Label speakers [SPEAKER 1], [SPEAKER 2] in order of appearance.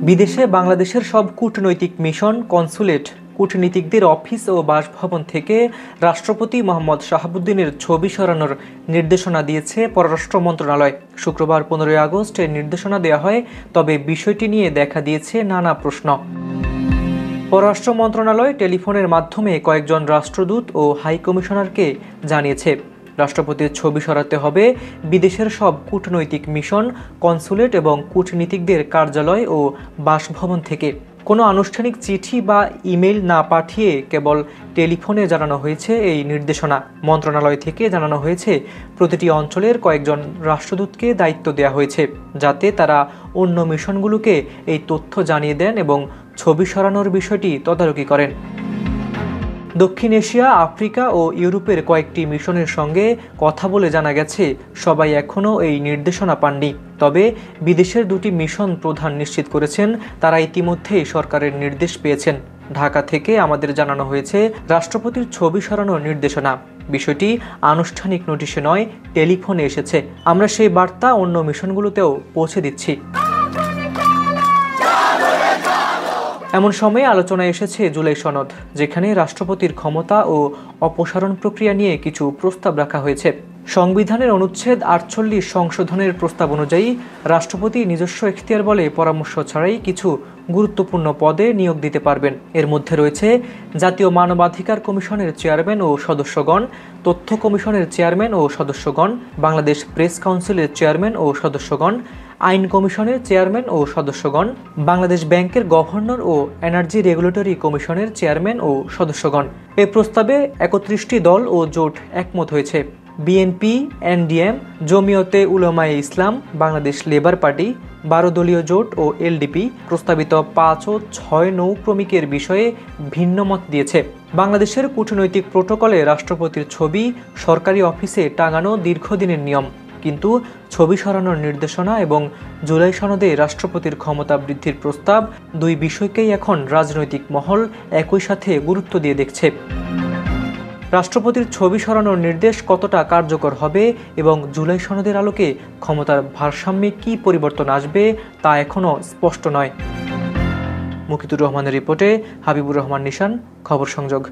[SPEAKER 1] বিদেশে বাংলাদেশের সব কূটনৈতিক মিশন, কনসুলেট, কূটনীতিকদের অফিস ও বাসভবন থেকে রাষ্ট্রপতি মোহাম্মদ শাহাবুদ্দিনের ছবি সরানোর নির্দেশনা দিয়েছে পররাষ্ট্র মন্ত্রণালয়। শুক্রবার 15 আগস্ট এর নির্দেশনা দেওয়া হয়, তবে বিষয়টি নিয়ে দেখা দিয়েছে নানা প্রশ্ন। পররাষ্ট্র মন্ত্রণালয় টেলিফোনের মাধ্যমে কয়েকজন রাষ্ট্রদূত ও হাই কমিশনারকে জানিয়েছে, রাষ্ট্রপতির ছবি সরাতে হবে বিদেশের সব কূটনৈতিক মিশন, কনসুলেট এবং কূটনীতিকদের কার্যালয় ও বাসভবন থেকে। কোনো আনুষ্ঠানিক চিঠি বা ইমেইল না পাঠিয়ে কেবল টেলিফোনে জানানো হয়েছে এই নির্দেশনা। মন্ত্রণালয় থেকে জানানো হয়েছে, প্রতিটি অঞ্চলের কয়েকজন রাষ্ট্রদূতকে দায়িত্ব দেওয়া হয়েছে, যাতে তারা অন্য মিশনগুলোকে এই তথ্য জানিয়ে দেন এবং ছবি সরানোর বিষয়টি তদারকি করেন। দক্ষিণ এশিয়া, আফ্রিকা ও ইউরোপের কয়েকটি মিশনের সঙ্গে কথা বলে জানা গেছে, সবাই এখনও এই নির্দেশনা পাননি। তবে বিদেশের দুটি মিশন প্রধান নিশ্চিত করেছেন, তারা ইতিমধ্যেই সরকারের নির্দেশ পেয়েছেন। ঢাকা থেকে আমাদের জানানো হয়েছে, রাষ্ট্রপতির ছবি সরানোর নির্দেশনা। বিষয়টি আনুষ্ঠানিক নোটিশে নয়, টেলিফোনে এসেছে। আমরা সেই বার্তা অন্য মিশনগুলোতেও পৌঁছে দিচ্ছি। এমন সময়ে আলোচনায় এসেছে জুলাই সনদ, যেখানে রাষ্ট্রপতির ক্ষমতা ও অপসারণ প্রক্রিয়া নিয়ে কিছু প্রস্তাব রাখা হয়েছে। সংবিধানের অনুচ্ছেদ 48 সংশোধনের প্রস্তাব অনুযায়ী রাষ্ট্রপতি নিজস্ব এখতিয়ার বলে পরামর্শ ছাড়াই কিছু গুরুত্বপূর্ণ পদে নিয়োগ দিতে পারবেন। এর মধ্যে রয়েছে জাতীয় মানবাধিকার কমিশনের চেয়ারম্যান ও সদস্যগণ, তথ্য কমিশনের চেয়ারম্যান ও সদস্যগণ, বাংলাদেশ প্রেস কাউন্সিলের চেয়ারম্যান ও সদস্যগণ, আইন কমিশনের চেয়ারম্যান ও সদস্যগণ, বাংলাদেশ ব্যাংকের গভর্নর ও এনার্জি রেগুলেটরি কমিশনের চেয়ারম্যান ও সদস্যগণ। এ প্রস্তাবে 31টি দল ও জোট একমত হয়েছে। বিএনপি, এনডিএম, জমিয়তে উলামায়ে ইসলাম, বাংলাদেশ লেবার পার্টি, 12 দলীয় জোট ও এলডিপি প্রস্তাবিত 5 ও 6 নৌক্রমিকের বিষয়ে ভিন্ন মত দিয়েছে। বাংলাদেশের কূটনৈতিক প্রোটোকলে রাষ্ট্রপতির ছবি সরকারি অফিসে টাঙানো দীর্ঘদিনের নিয়ম, কিন্তু ছবি সরানোর নির্দেশনা এবং জুলাই সনদে রাষ্ট্রপতির ক্ষমতা বৃদ্ধির প্রস্তাব, দুই বিষয়কেই এখন রাজনৈতিক মহল একই সাথে গুরুত্ব দিয়ে দেখছে। রাষ্ট্রপতির ছবি সরানোর নির্দেশ কতটা কার্যকর হবে এবং জুলাই সনদের আলোকে ক্ষমতার ভারসাম্যে কী পরিবর্তন আসবে, তা এখনও স্পষ্ট নয়। মুকিতুর রহমানের রিপোর্টে হাবিবুর রহমান নিশান, খবর সংযোগ।